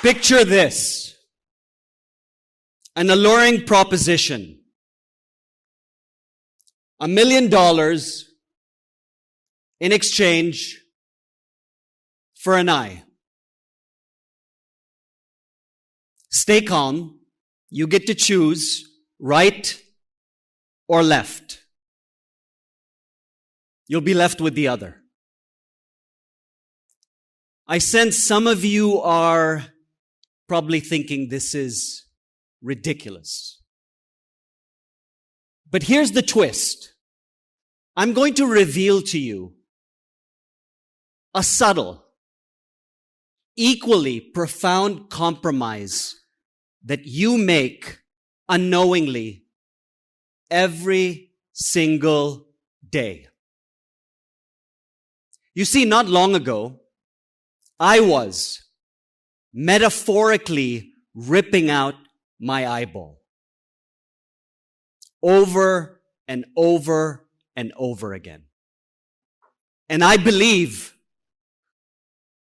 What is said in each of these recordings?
Picture this. An alluring proposition. $1 million in exchange for an eye. Stay calm. You get to choose right or left. You'll be left with the other. I sense some of you are probably thinking this is ridiculous. But here's the twist. I'm going to reveal to you a subtle, equally profound compromise that you make unknowingly every single day. You see, not long ago, I was metaphorically ripping out my eyeball over and over and over again. And I believe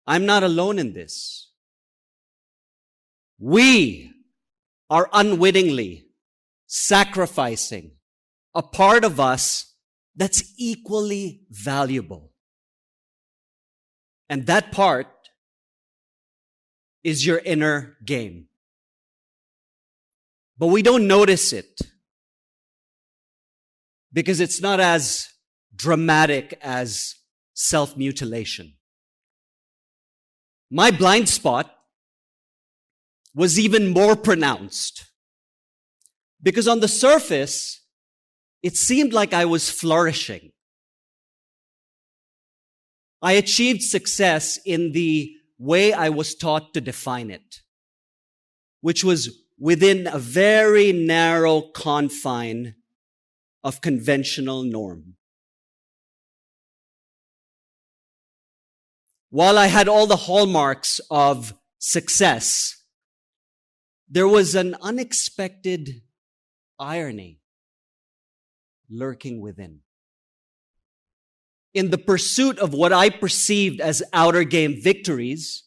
I'm not alone in this. We are unwittingly sacrificing a part of us that's equally valuable. And that part is your inner game. But we don't notice it because it's not as dramatic as self-mutilation. My blind spot was even more pronounced because on the surface, it seemed like I was flourishing. I achieved success in the way I was taught to define it, which was within a very narrow confine of conventional norm. While I had all the hallmarks of success, there was an unexpected irony lurking within. In the pursuit of what I perceived as outer game victories,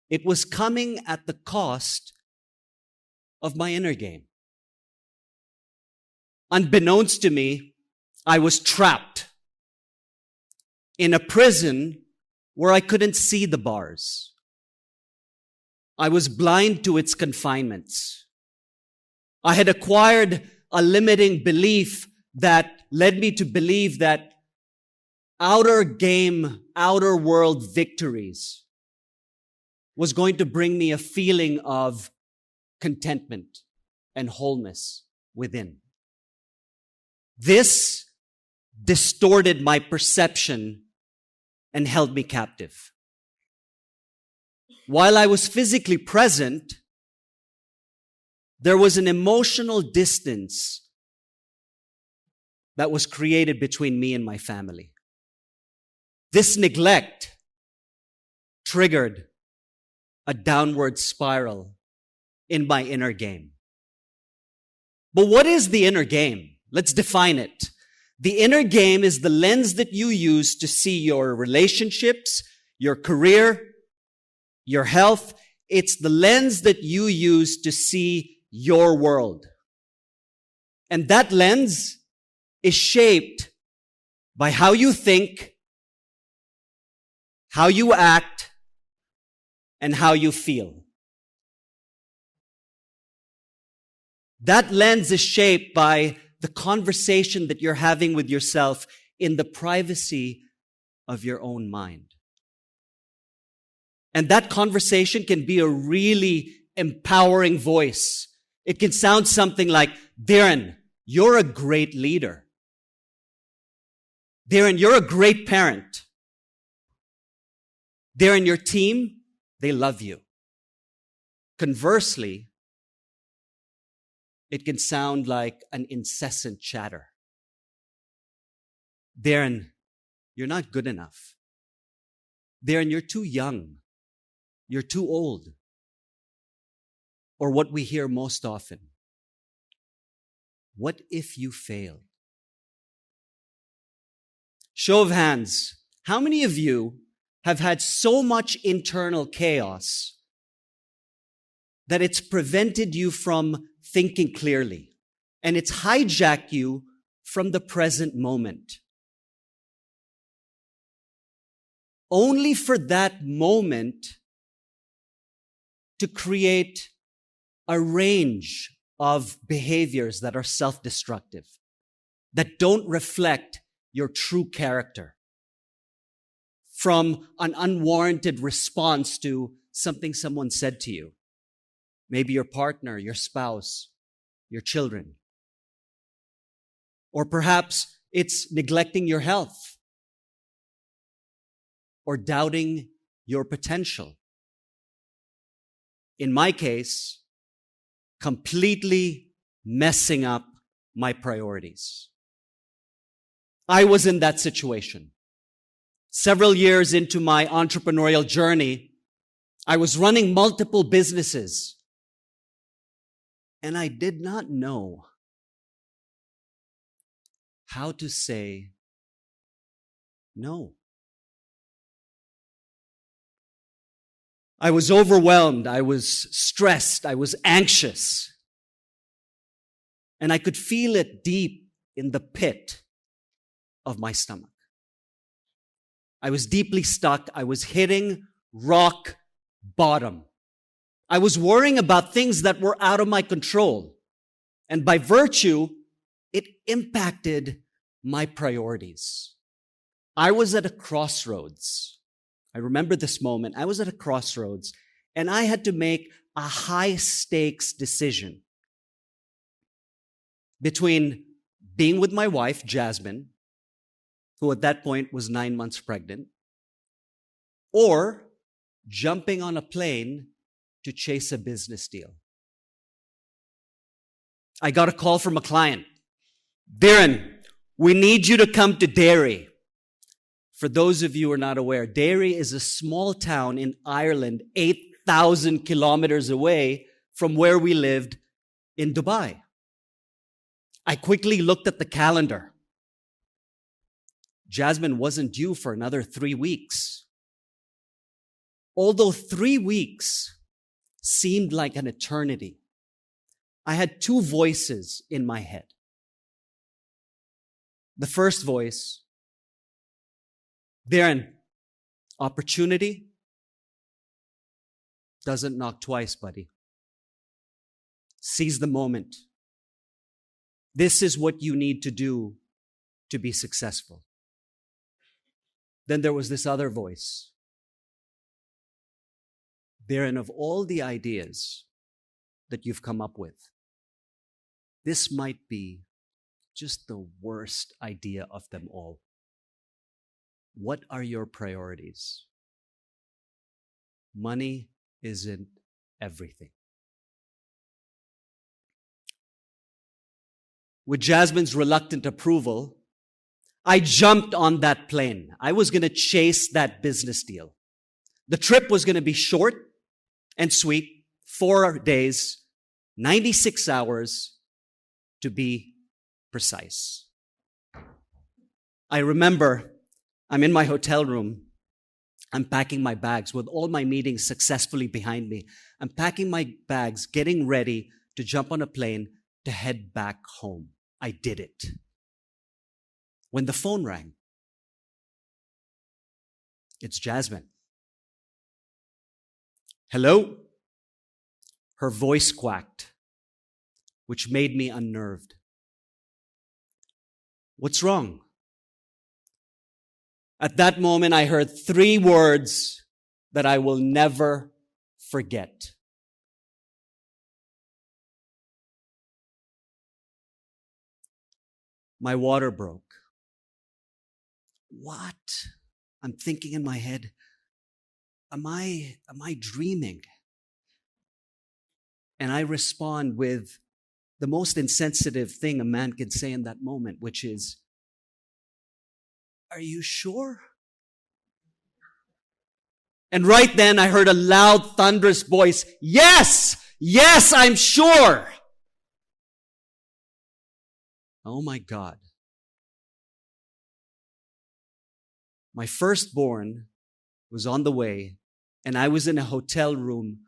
it was coming at the cost of my inner game. Unbeknownst to me, I was trapped in a prison where I couldn't see the bars. I was blind to its confinements. I had acquired a limiting belief that led me to believe that outer game, outer world victories was going to bring me a feeling of contentment and wholeness within. This distorted my perception and held me captive. While I was physically present, there was an emotional distance that was created between me and my family. This neglect triggered a downward spiral in my inner game. But what is the inner game? Let's define it. The inner game is the lens that you use to see your relationships, your career, your health. It's the lens that you use to see your world. And that lens is shaped by how you think, how you act, and how you feel. That lens is shaped by the conversation that you're having with yourself in the privacy of your own mind. And that conversation can be a really empowering voice. It can sound something like, Dhiren, you're a great leader. Dhiren, you're a great parent. Dhiren, your team, they love you. Conversely, it can sound like an incessant chatter. Dhiren, you're not good enough. Dhiren, you're too young. You're too old. Or what we hear most often, what if you failed? Show of hands, how many of you have had so much internal chaos that it's prevented you from thinking clearly, and it's hijacked you from the present moment. Only for that moment to create a range of behaviors that are self-destructive, that don't reflect your true character, from an unwarranted response to something someone said to you. Maybe your partner, your spouse, your children. Or perhaps it's neglecting your health or doubting your potential. In my case, completely messing up my priorities. I was in that situation. Several years into my entrepreneurial journey, I was running multiple businesses, and I did not know how to say no. I was overwhelmed, I was stressed, I was anxious, and I could feel it deep in the pit of my stomach. I was deeply stuck. I was hitting rock bottom. I was worrying about things that were out of my control. And by virtue, it impacted my priorities. I was at a crossroads. I remember this moment. I was at a crossroads, and I had to make a high-stakes decision between being with my wife, Jasmine, who at that point was 9 months pregnant, or jumping on a plane to chase a business deal. I got a call from a client. Dhiren, we need you to come to Derry. For those of you who are not aware, Derry is a small town in Ireland, 8,000 kilometers away from where we lived in Dubai. I quickly looked at the calendar. Jasmine wasn't due for another 3 weeks. Although 3 weeks seemed like an eternity, I had two voices in my head. The first voice, Dhiren, opportunity doesn't knock twice, buddy. Seize the moment. This is what you need to do to be successful. Then there was this other voice. Dhiren, of all the ideas that you've come up with, this might be just the worst idea of them all. What are your priorities? Money isn't everything. With Jasmine's reluctant approval, I jumped on that plane. I was going to chase that business deal. The trip was going to be short and sweet, 4 days, 96 hours to be precise. I remember I'm in my hotel room. I'm packing my bags with all my meetings successfully behind me. I'm packing my bags, getting ready to jump on a plane to head back home. I did it. When the phone rang, it's Jasmine. Hello? Her voice quacked, which made me unnerved. What's wrong? At that moment, I heard 3 words that I will never forget. My water broke. What? I'm thinking in my head, am I dreaming? And I respond with the most insensitive thing a man can say in that moment, which is, are you sure? And right then I heard a loud, thunderous voice, yes, yes, I'm sure. Oh my God. My firstborn was on the way, and I was in a hotel room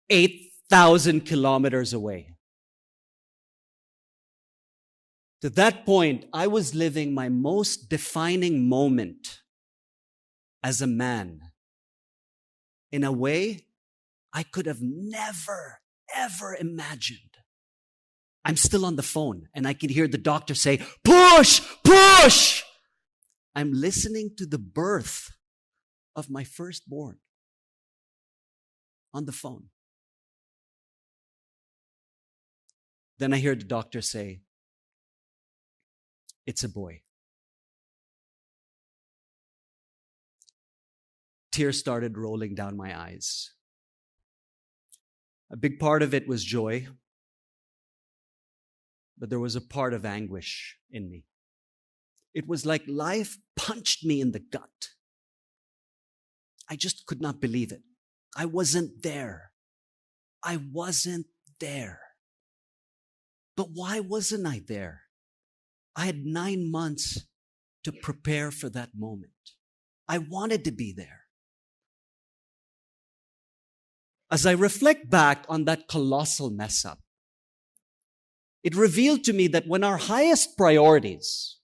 8,000 kilometers away. To that point, I was living my most defining moment as a man in a way I could have never, ever imagined. I'm still on the phone and I can hear the doctor say, push, push. I'm listening to the birth of my firstborn on the phone. Then I hear the doctor say, it's a boy. Tears started rolling down my eyes. A big part of it was joy, but there was a part of anguish in me. It was like life punched me in the gut. I just could not believe it. I wasn't there. I wasn't there. But why wasn't I there? I had 9 months to prepare for that moment. I wanted to be there. As I reflect back on that colossal mess up, it revealed to me that when our highest priorities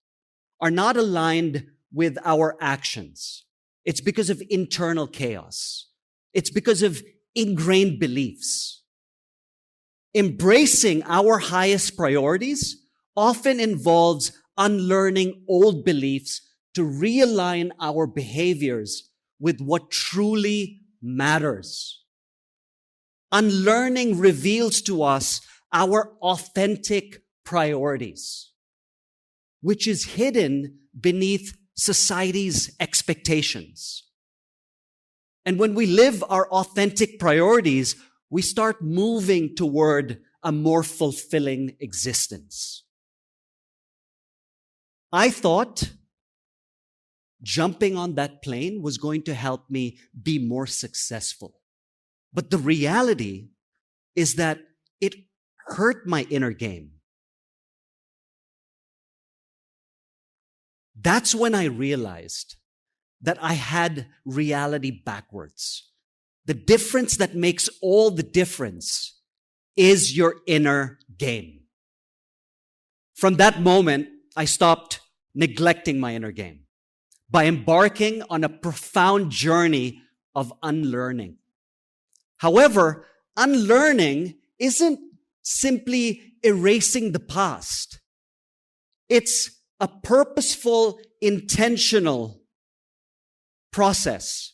are not aligned with our actions, it's because of internal chaos. It's because of ingrained beliefs. Embracing our highest priorities often involves unlearning old beliefs to realign our behaviors with what truly matters. Unlearning reveals to us our authentic priorities, which is hidden beneath society's expectations. And when we live our authentic priorities, we start moving toward a more fulfilling existence. I thought jumping on that plane was going to help me be more successful. But the reality is that it hurt my inner game. That's when I realized that I had reality backwards. The difference that makes all the difference is your inner game. From that moment, I stopped neglecting my inner game by embarking on a profound journey of unlearning. However, unlearning isn't simply erasing the past. It's a purposeful, intentional process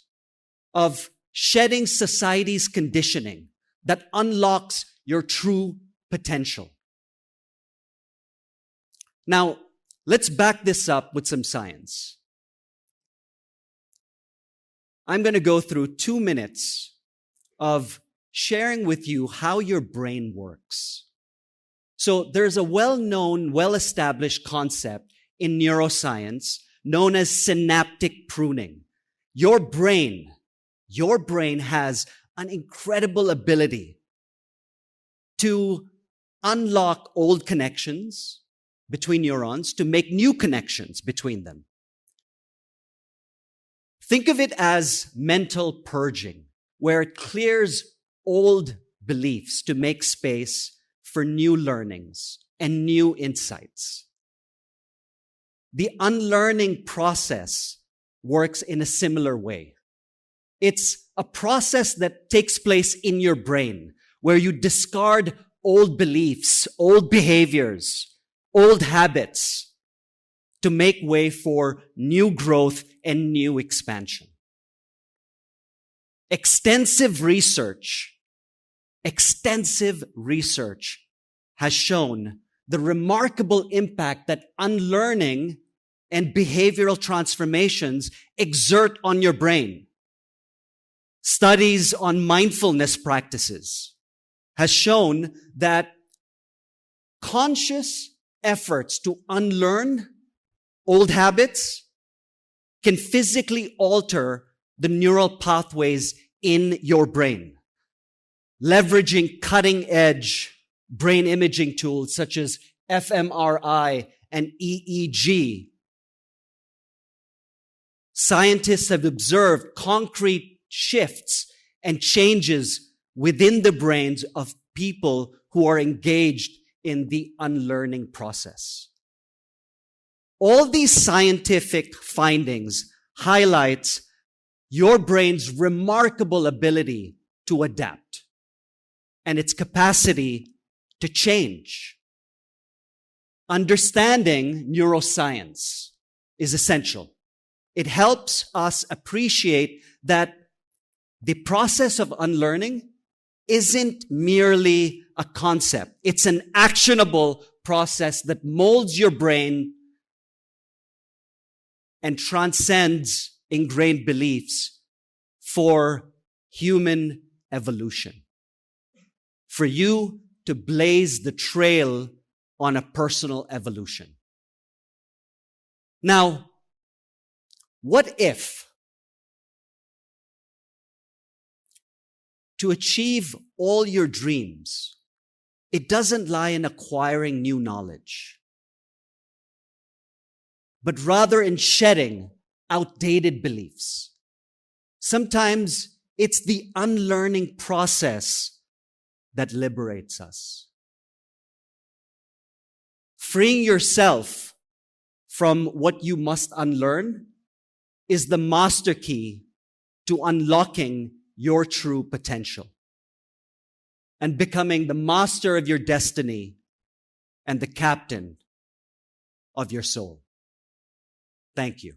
of shedding society's conditioning that unlocks your true potential. Now, let's back this up with some science. I'm going to go through 2 minutes of sharing with you how your brain works. So there's a well-known, well-established concept in neuroscience known as synaptic pruning. Your brain has an incredible ability to unlock old connections between neurons, to make new connections between them. Think of it as mental purging, where it clears old beliefs to make space for new learnings and new insights. The unlearning process works in a similar way. It's a process that takes place in your brain, where you discard old beliefs, old behaviors, old habits to make way for new growth and new expansion. Extensive research has shown the remarkable impact that unlearning and behavioral transformations exert on your brain. Studies on mindfulness practices has shown that conscious efforts to unlearn old habits can physically alter the neural pathways in your brain, leveraging cutting-edge brain imaging tools such as fMRI and EEG. Scientists have observed concrete shifts and changes within the brains of people who are engaged in the unlearning process. All these scientific findings highlight your brain's remarkable ability to adapt and its capacity to change. Understanding neuroscience is essential. It helps us appreciate that the process of unlearning isn't merely a concept. It's an actionable process that molds your brain and transcends ingrained beliefs for human evolution. For you to blaze the trail on a personal evolution. Now, what if to achieve all your dreams, it doesn't lie in acquiring new knowledge, but rather in shedding outdated beliefs? Sometimes it's the unlearning process that liberates us. Freeing yourself from what you must unlearn is the master key to unlocking your true potential and becoming the master of your destiny and the captain of your soul. Thank you.